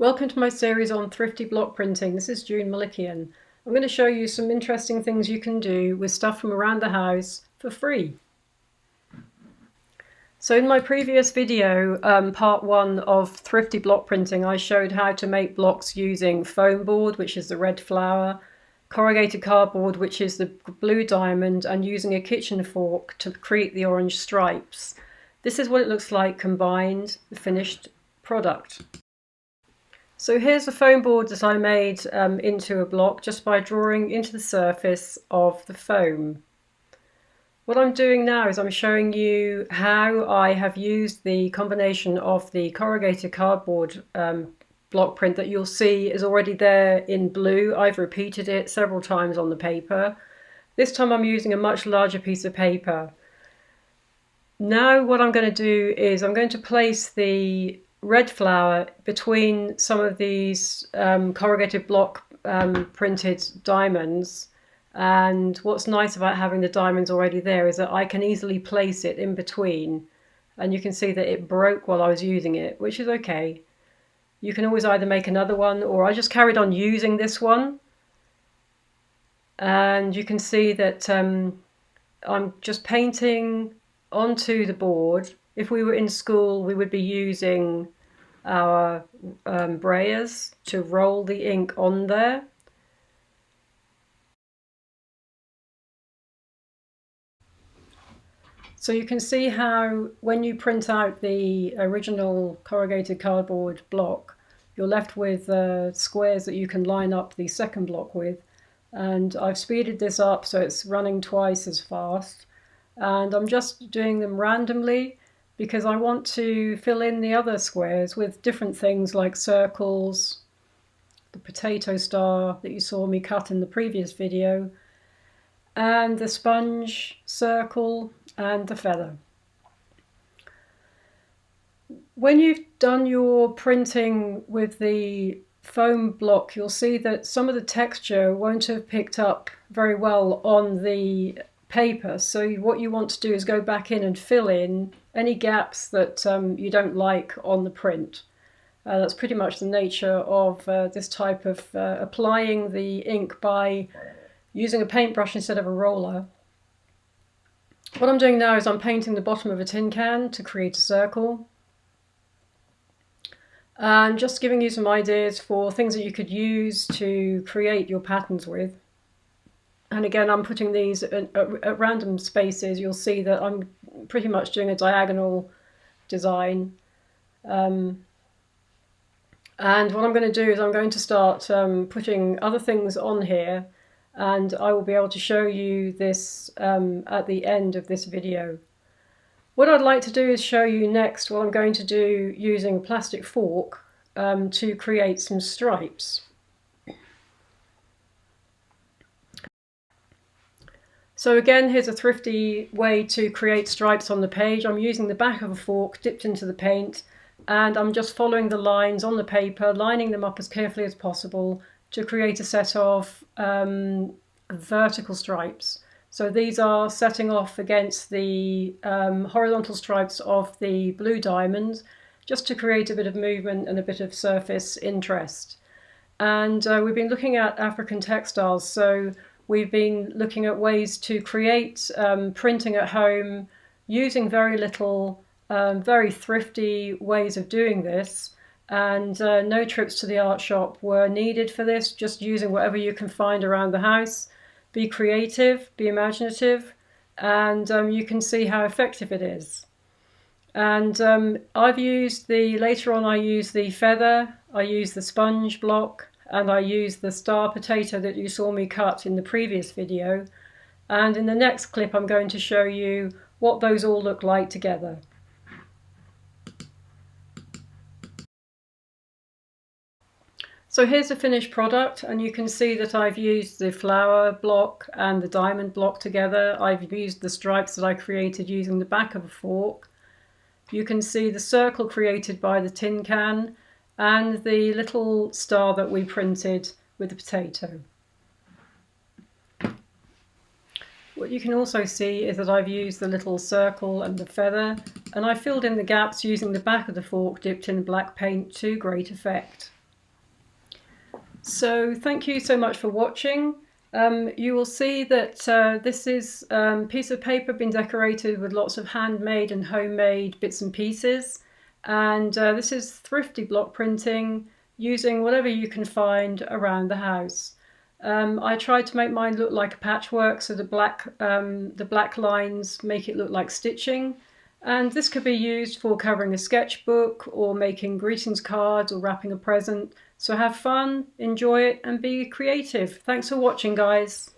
Welcome to my series on Thrifty Block Printing. This is June Malikian. I'm going to show you some interesting things you can do with stuff from around the house for free. So in my previous video, part 1 of Thrifty Block Printing, I showed how to make blocks using foam board, which is the red flower, corrugated cardboard, which is the blue diamond, and using a kitchen fork to create the orange stripes. This is what it looks like combined, the finished product. So here's the foam board that I made into a block just by drawing into the surface of the foam. What I'm doing now is I'm showing you how I have used the combination of the corrugated cardboard block print that you'll see is already there in blue. I've repeated it several times on the paper. This time I'm using a much larger piece of paper. Now what I'm going to do is I'm going to place the red flower between some of these corrugated block printed diamonds, and what's nice about having the diamonds already there is that I can easily place it in between, and you can see that it broke while I was using it, which is okay. You can always either make another one, or I just carried on using this one, and you can see that I'm just painting onto the board. If we were in school, we would be using our brayers to roll the ink on there. So you can see how when you print out the original corrugated cardboard block, you're left with squares that you can line up the second block with. And I've speeded this up so it's running twice as fast. And I'm just doing them randomly, because I want to fill in the other squares with different things like circles, the potato star that you saw me cut in the previous video, and the sponge circle and the feather. When you've done your printing with the foam block, you'll see that some of the texture won't have picked up very well on the paper, so what you want to do is go back in and fill in any gaps that you don't like on the print. That's pretty much the nature of this type of applying the ink by using a paintbrush instead of a roller. What I'm doing now is I'm painting the bottom of a tin can to create a circle, and just giving you some ideas for things that you could use to create your patterns with. And again, I'm putting these at random spaces. You'll see that I'm pretty much doing a diagonal design. And what I'm going to do is I'm going to start putting other things on here, and I will be able to show you this at the end of this video. What I'd like to do is show you next what I'm going to do using a plastic fork to create some stripes. So again, here's a thrifty way to create stripes on the page. I'm using the back of a fork dipped into the paint, and I'm just following the lines on the paper, lining them up as carefully as possible to create a set of vertical stripes. So these are setting off against the horizontal stripes of the blue diamond, just to create a bit of movement and a bit of surface interest. And we've been looking at African textiles, so we've been looking at ways to create printing at home using very little, very thrifty ways of doing this. And no trips to the art shop were needed for this, just using whatever you can find around the house. Be creative, be imaginative, and you can see how effective it is. And later on I used the feather, I used the sponge block, and I used the star potato that you saw me cut in the previous video. And in the next clip I'm going to show you what those all look like together. So here's the finished product, and you can see that I've used the flower block and the diamond block together. I've used the stripes that I created using the back of a fork. You can see the circle created by the tin can, and the little star that we printed with the potato. What you can also see is that I've used the little circle and the feather, and I filled in the gaps using the back of the fork dipped in black paint to great effect. So thank you so much for watching. You will see that this is piece of paper been decorated with lots of handmade and homemade bits and pieces. And this is thrifty block printing using whatever you can find around the house. I tried to make mine look like a patchwork, so the black lines make it look like stitching. And this could be used for covering a sketchbook or making greetings cards or wrapping a present. So have fun, enjoy it, and be creative. Thanks for watching, guys.